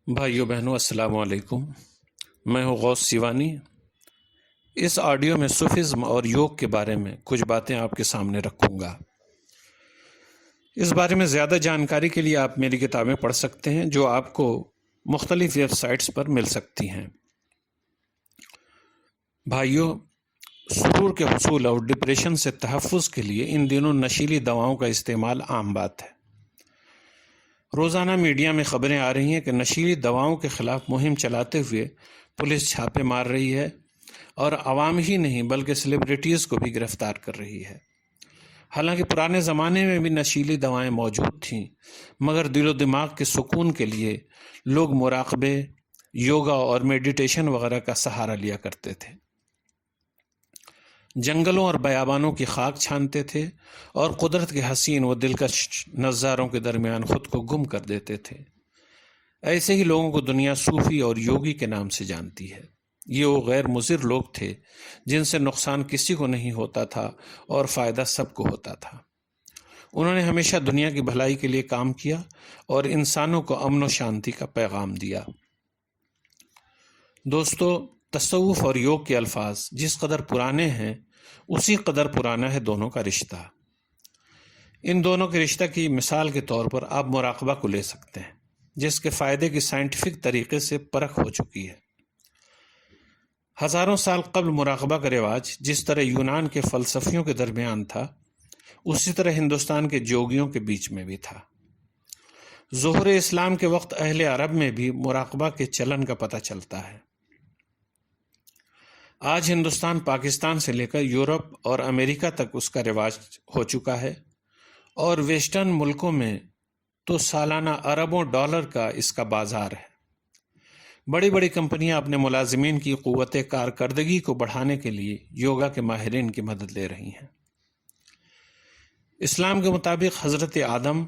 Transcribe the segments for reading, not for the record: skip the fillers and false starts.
بھائیو بہنوں السلام علیکم۔ میں ہوں غوث سیوانی۔ اس آڈیو میں صوفیزم اور یوگ کے بارے میں کچھ باتیں آپ کے سامنے رکھوں گا۔ اس بارے میں زیادہ جانکاری کے لیے آپ میری کتابیں پڑھ سکتے ہیں جو آپ کو مختلف ویب سائٹس پر مل سکتی ہیں۔ بھائیو، سرور کے حصول اور ڈپریشن سے تحفظ کے لیے ان دنوں نشیلی دواؤں کا استعمال عام بات ہے۔ روزانہ میڈیا میں خبریں آ رہی ہیں کہ نشیلی دواؤں کے خلاف مہم چلاتے ہوئے پولیس چھاپے مار رہی ہے اور عوام ہی نہیں بلکہ سیلیبریٹیز کو بھی گرفتار کر رہی ہے۔ حالانکہ پرانے زمانے میں بھی نشیلی دوائیں موجود تھیں، مگر دل و دماغ کے سکون کے لیے لوگ مراقبے، یوگا اور میڈیٹیشن وغیرہ کا سہارا لیا کرتے تھے۔ جنگلوں اور بیابانوں کی خاک چھانتے تھے اور قدرت کے حسین و دلکش نظاروں کے درمیان خود کو گم کر دیتے تھے۔ ایسے ہی لوگوں کو دنیا صوفی اور یوگی کے نام سے جانتی ہے۔ یہ وہ غیر مضر لوگ تھے جن سے نقصان کسی کو نہیں ہوتا تھا اور فائدہ سب کو ہوتا تھا۔ انہوں نے ہمیشہ دنیا کی بھلائی کے لیے کام کیا اور انسانوں کو امن و شانتی کا پیغام دیا۔ دوستو، تصوف اور یوگ کے الفاظ جس قدر پرانے ہیں اسی قدر پرانا ہے دونوں کا رشتہ۔ ان دونوں کے رشتہ کی مثال کے طور پر آپ مراقبہ کو لے سکتے ہیں، جس کے فائدے کی سائنٹیفک طریقے سے پرکھ ہو چکی ہے۔ ہزاروں سال قبل مراقبہ کا رواج جس طرح یونان کے فلسفیوں کے درمیان تھا، اسی طرح ہندوستان کے جوگیوں کے بیچ میں بھی تھا۔ ظہور اسلام کے وقت اہل عرب میں بھی مراقبہ کے چلن کا پتہ چلتا ہے۔ آج ہندوستان، پاکستان سے لے کر یورپ اور امریکہ تک اس کا رواج ہو چکا ہے، اور ویسٹرن ملکوں میں تو سالانہ اربوں ڈالر کا اس کا بازار ہے۔ بڑی بڑی کمپنیاں اپنے ملازمین کی قوت کارکردگی کو بڑھانے کے لیے یوگا کے ماہرین کی مدد لے رہی ہیں۔ اسلام کے مطابق حضرت آدم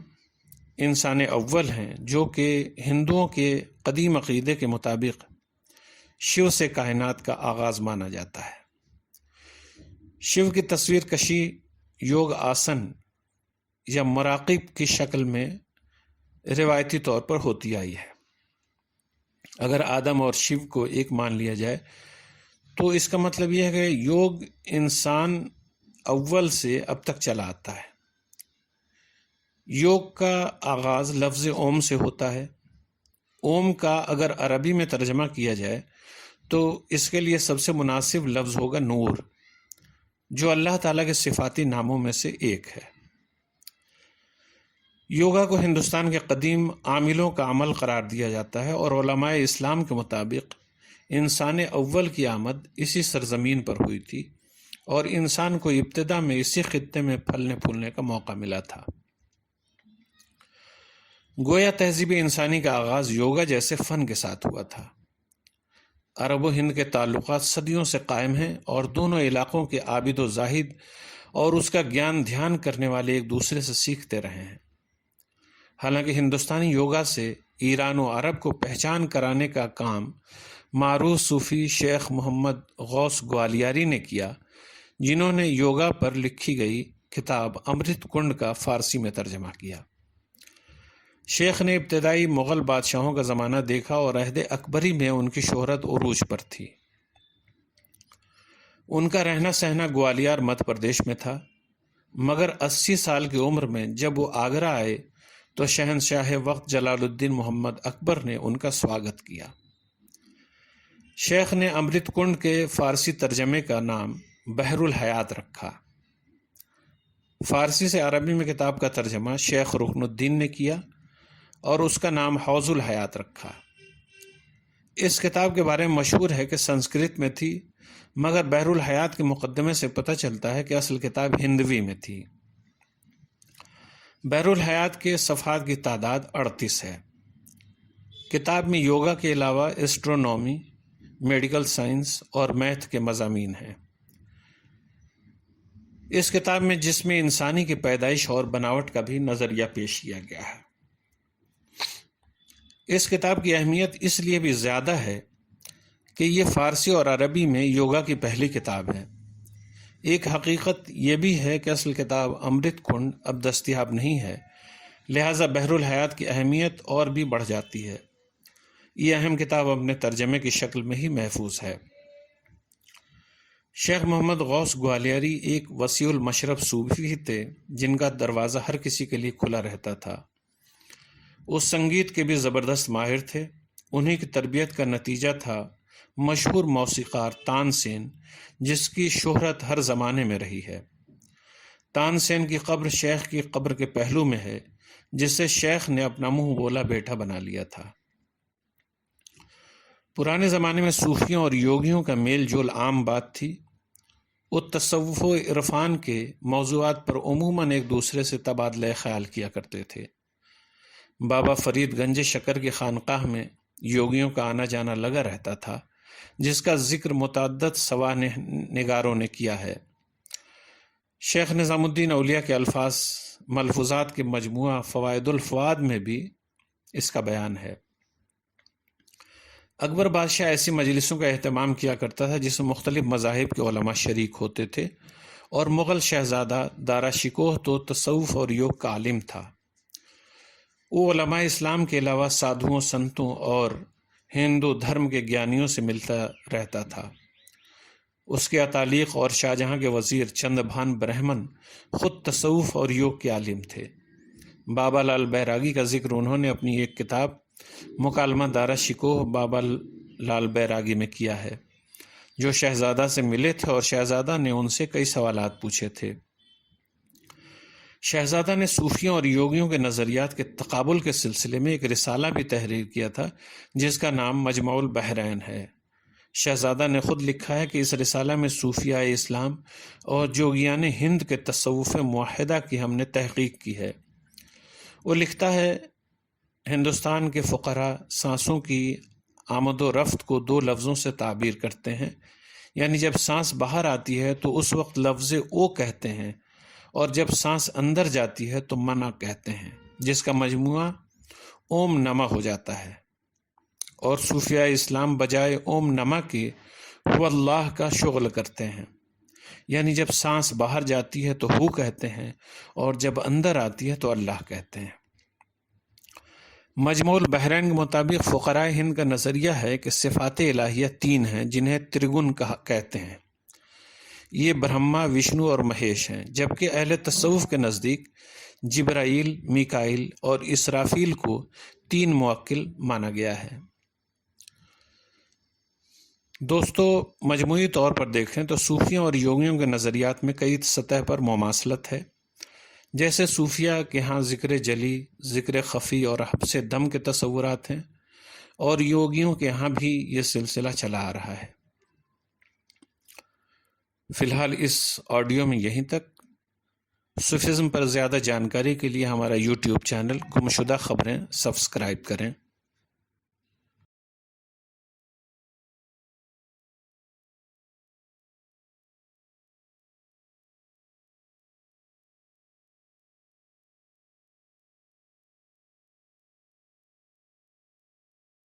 انسان اول ہیں، جو کہ ہندوؤں کے قدیم عقیدے کے مطابق شیو سے کائنات کا آغاز مانا جاتا ہے۔ شیو کی تصویر کشی یوگ آسن یا مراقب کی شکل میں روایتی طور پر ہوتی آئی ہے۔ اگر آدم اور شیو کو ایک مان لیا جائے تو اس کا مطلب یہ ہے کہ یوگ انسان اول سے اب تک چلا آتا ہے۔ یوگ کا آغاز لفظ اوم سے ہوتا ہے۔ اوم کا اگر عربی میں ترجمہ کیا جائے تو اس کے لیے سب سے مناسب لفظ ہوگا نور، جو اللہ تعالیٰ کے صفاتی ناموں میں سے ایک ہے۔ یوگا کو ہندوستان کے قدیم عاملوں کا عمل قرار دیا جاتا ہے، اور علماء اسلام کے مطابق انسان اول کی آمد اسی سرزمین پر ہوئی تھی، اور انسان کو ابتدا میں اسی خطے میں پھلنے پھولنے کا موقع ملا تھا۔ گویا تہذیب انسانی کا آغاز یوگا جیسے فن کے ساتھ ہوا تھا۔ عرب و ہند کے تعلقات صدیوں سے قائم ہیں، اور دونوں علاقوں کے عابد و زاہد اور اس کا گیان دھیان کرنے والے ایک دوسرے سے سیکھتے رہے ہیں۔ حالانکہ ہندوستانی یوگا سے ایران و عرب کو پہچان کرانے کا کام معروف صوفی شیخ محمد غوث گوالیاری نے کیا، جنہوں نے یوگا پر لکھی گئی کتاب امرت کنڈ کا فارسی میں ترجمہ کیا۔ شیخ نے ابتدائی مغل بادشاہوں کا زمانہ دیکھا اور عہد اکبری میں ان کی شہرت عروج پر تھی۔ ان کا رہنا سہنا گوالیار مدھیہ پردیش میں تھا، مگر 80 سال کی عمر میں جب وہ آگرہ آئے تو شہنشاہ وقت جلال الدین محمد اکبر نے ان کا سواگت کیا۔ شیخ نے امرت کنڈ کے فارسی ترجمے کا نام بحر الحیات رکھا۔ فارسی سے عربی میں کتاب کا ترجمہ شیخ رکن الدین نے کیا اور اس کا نام حوض الحیات رکھا۔ اس کتاب کے بارے میں مشہور ہے کہ سنسکرت میں تھی، مگر بحر الحیات کے مقدمے سے پتہ چلتا ہے کہ اصل کتاب ہندوی میں تھی۔ بحر الحیات کے صفحات کی تعداد 38 ہے۔ کتاب میں یوگا کے علاوہ ایسٹرونومی، میڈیکل سائنس اور میتھ کے مضامین ہیں۔ اس کتاب میں جسم انسانی کی پیدائش اور بناوٹ کا بھی نظریہ پیش کیا گیا ہے۔ اس کتاب کی اہمیت اس لیے بھی زیادہ ہے کہ یہ فارسی اور عربی میں یوگا کی پہلی کتاب ہے۔ ایک حقیقت یہ بھی ہے کہ اصل کتاب امرت کنڈ اب دستیاب نہیں ہے، لہذا بحر الحیات کی اہمیت اور بھی بڑھ جاتی ہے۔ یہ اہم کتاب اپنے ترجمے کی شکل میں ہی محفوظ ہے۔ شیخ محمد غوث گوالیاری ایک وسیع المشرب صوفی تھے جن کا دروازہ ہر کسی کے لیے کھلا رہتا تھا۔ وہ سنگیت کے بھی زبردست ماہر تھے۔ انہی کی تربیت کا نتیجہ تھا مشہور موسیقار تان سین، جس کی شہرت ہر زمانے میں رہی ہے۔ تان سین کی قبر شیخ کی قبر کے پہلو میں ہے، جسے شیخ نے اپنا منہ بولا بیٹا بنا لیا تھا۔ پرانے زمانے میں صوفیوں اور یوگیوں کا میل جول عام بات تھی۔ وہ تصوف و عرفان کے موضوعات پر عموماً ایک دوسرے سے تبادلہ خیال کیا کرتے تھے۔ بابا فرید گنج شکر کی خانقاہ میں یوگیوں کا آنا جانا لگا رہتا تھا، جس کا ذکر متعدد سوانح نگاروں نے کیا ہے۔ شیخ نظام الدین اولیاء کے ملفوظات کے مجموعہ فوائد الفواد میں بھی اس کا بیان ہے۔ اکبر بادشاہ ایسی مجلسوں کا اہتمام کیا کرتا تھا جس میں مختلف مذاہب کے علماء شریک ہوتے تھے، اور مغل شہزادہ دارا شکوہ تو تصوف اور یوگ کا عالم تھا۔ وہ علماء اسلام کے علاوہ سادھوؤں، سنتوں اور ہندو دھرم کے گیانیوں سے ملتا رہتا تھا۔ اس کے اتالیق اور شاہجہاں کے وزیر چند بھان برہمن خود تصوف اور یوگ کے عالم تھے۔ بابا لال بیراگی کا ذکر انہوں نے اپنی ایک کتاب مکالمہ دارا شکوہ بابا لال بیراگی میں کیا ہے، جو شہزادہ سے ملے تھے اور شہزادہ نے ان سے کئی سوالات پوچھے تھے۔ شہزادہ نے صوفیوں اور یوگیوں کے نظریات کے تقابل کے سلسلے میں ایک رسالہ بھی تحریر کیا تھا، جس کا نام مجمع البحرین ہے۔ شہزادہ نے خود لکھا ہے کہ اس رسالہ میں صوفیاء اسلام اور جوگیان ہند کے تصوف موحدہ کی ہم نے تحقیق کی ہے۔ وہ لکھتا ہے، ہندوستان کے فقراء سانسوں کی آمد و رفت کو دو لفظوں سے تعبیر کرتے ہیں، یعنی جب سانس باہر آتی ہے تو اس وقت لفظ او کہتے ہیں، اور جب سانس اندر جاتی ہے تو منع کہتے ہیں، جس کا مجموعہ اوم نما ہو جاتا ہے۔ اور صوفیاء اسلام بجائے اوم نما کے ہو اللہ کا شغل کرتے ہیں، یعنی جب سانس باہر جاتی ہے تو ہو کہتے ہیں، اور جب اندر آتی ہے تو اللہ کہتے ہیں۔ مجموع البحرین کے مطابق فقراء ہند کا نظریہ ہے کہ صفات الہیہ تین ہیں، جنہیں ترگن کہتے ہیں۔ یہ برہما، وشنو اور مہیش ہیں، جبکہ اہل تصوف کے نزدیک جبرائیل، میکائیل اور اسرافیل کو تین موکل مانا گیا ہے۔ دوستو، مجموعی طور پر دیکھیں تو صوفیوں اور یوگیوں کے نظریات میں کئی سطح پر مماثلت ہے۔ جیسے صوفیہ کے ہاں ذکر جلی، ذکر خفی اور حبس دم کے تصورات ہیں، اور یوگیوں کے ہاں بھی یہ سلسلہ چلا آ رہا ہے۔ فی الحال اس آڈیو میں یہیں تک۔ صوفیزم پر زیادہ جانکاری کے لیے ہمارا یوٹیوب چینل گمشدہ خبریں سبسکرائب کریں۔